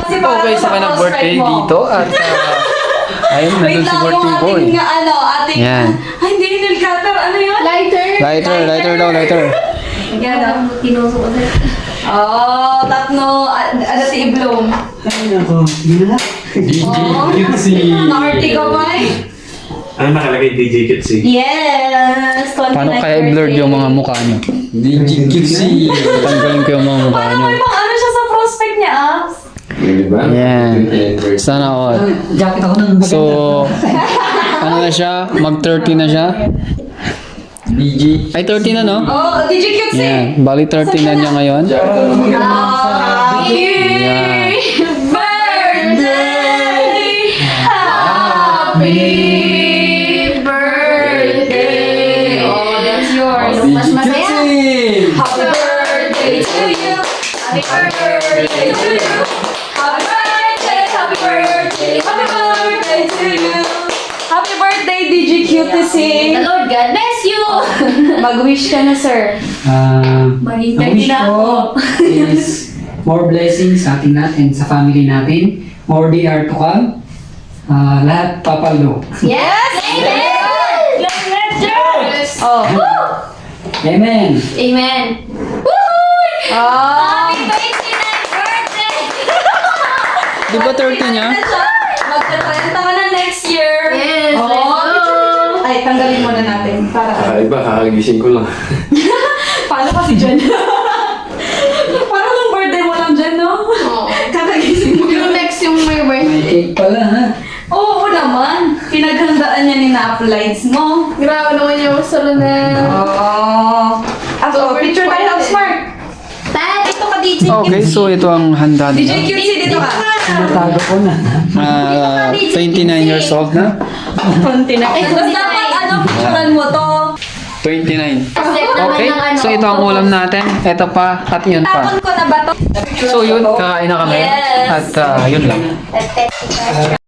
kasi parang Okay, sa kanang birthday dito at ayun, nandun si birthday boy. Ating ating... Yan. Ay, hindi, nail cutter. Ano yun? Lighter daw, lighter. Yan, tatlo. Ano si Iblong? Ay, nako. Yun na. Naughty ka ba eh? Ano nakalagay DJ Kitsi? Yes! 29th Paano kaya i-blurred yung mga mukha nyo? DJ Kitsi. Tanggalin ko yung mga mukha Paano nyo. may pang ano siya sa prospect niya, Abs? Diba? Yan. Sana all. Jacket ako ng maganda. So, ano na siya? Mag-30 na siya? DJ. Ay, 30 na, no? Oh, DJ Cutesy! Yan. Bali, 30 na niya ngayon. Happy Yan. birthday! Happy birthday! Oh, that's yours. Mas masaya. Happy birthday to you! Happy birthday to you! Happy birthday! Happy birthday! Happy birthday to you! Happy birthday, DJ Cutesy! The Lord God bless you! Mag-wish ka na, sir. Maging Ang wish ko is more blessings sa ating natin, sa family natin. More DR to come. Lahat papalo. Yes! Amen! Yes! Oh. Amen. Amen! Ah. Happy 29th birthday! Di ba 30 niya? Magta-30 ka na next year. Yes, Oh. let's go! Ay, tanggalin muna natin. Para Iba, kakagising ko lang. paano kasi dyan? Parang nung birthday mo lang dyan, no? Oo. Kakagising mo Yung yun. next yung may May birthday. cake pala ha. Oo naman. Pinaghandaan niya ni na-applies mo. Grabe naman yung solo na. Oh. Ako, picture tayo ng smart. Dad, ito ka DJ. Okay, so ito ang handa DJ nila. Cutesy, dito ka. Natago ko na. 29 years old na. Konti na. Tapos dapat, ano, picturean mo to. 29. Step naman Okay, ng ano. so ito ang ulam natin. Ito pa, at yun Tapon pa. ko na ba to? So yun, kakain na kami. Yes. At yun lang.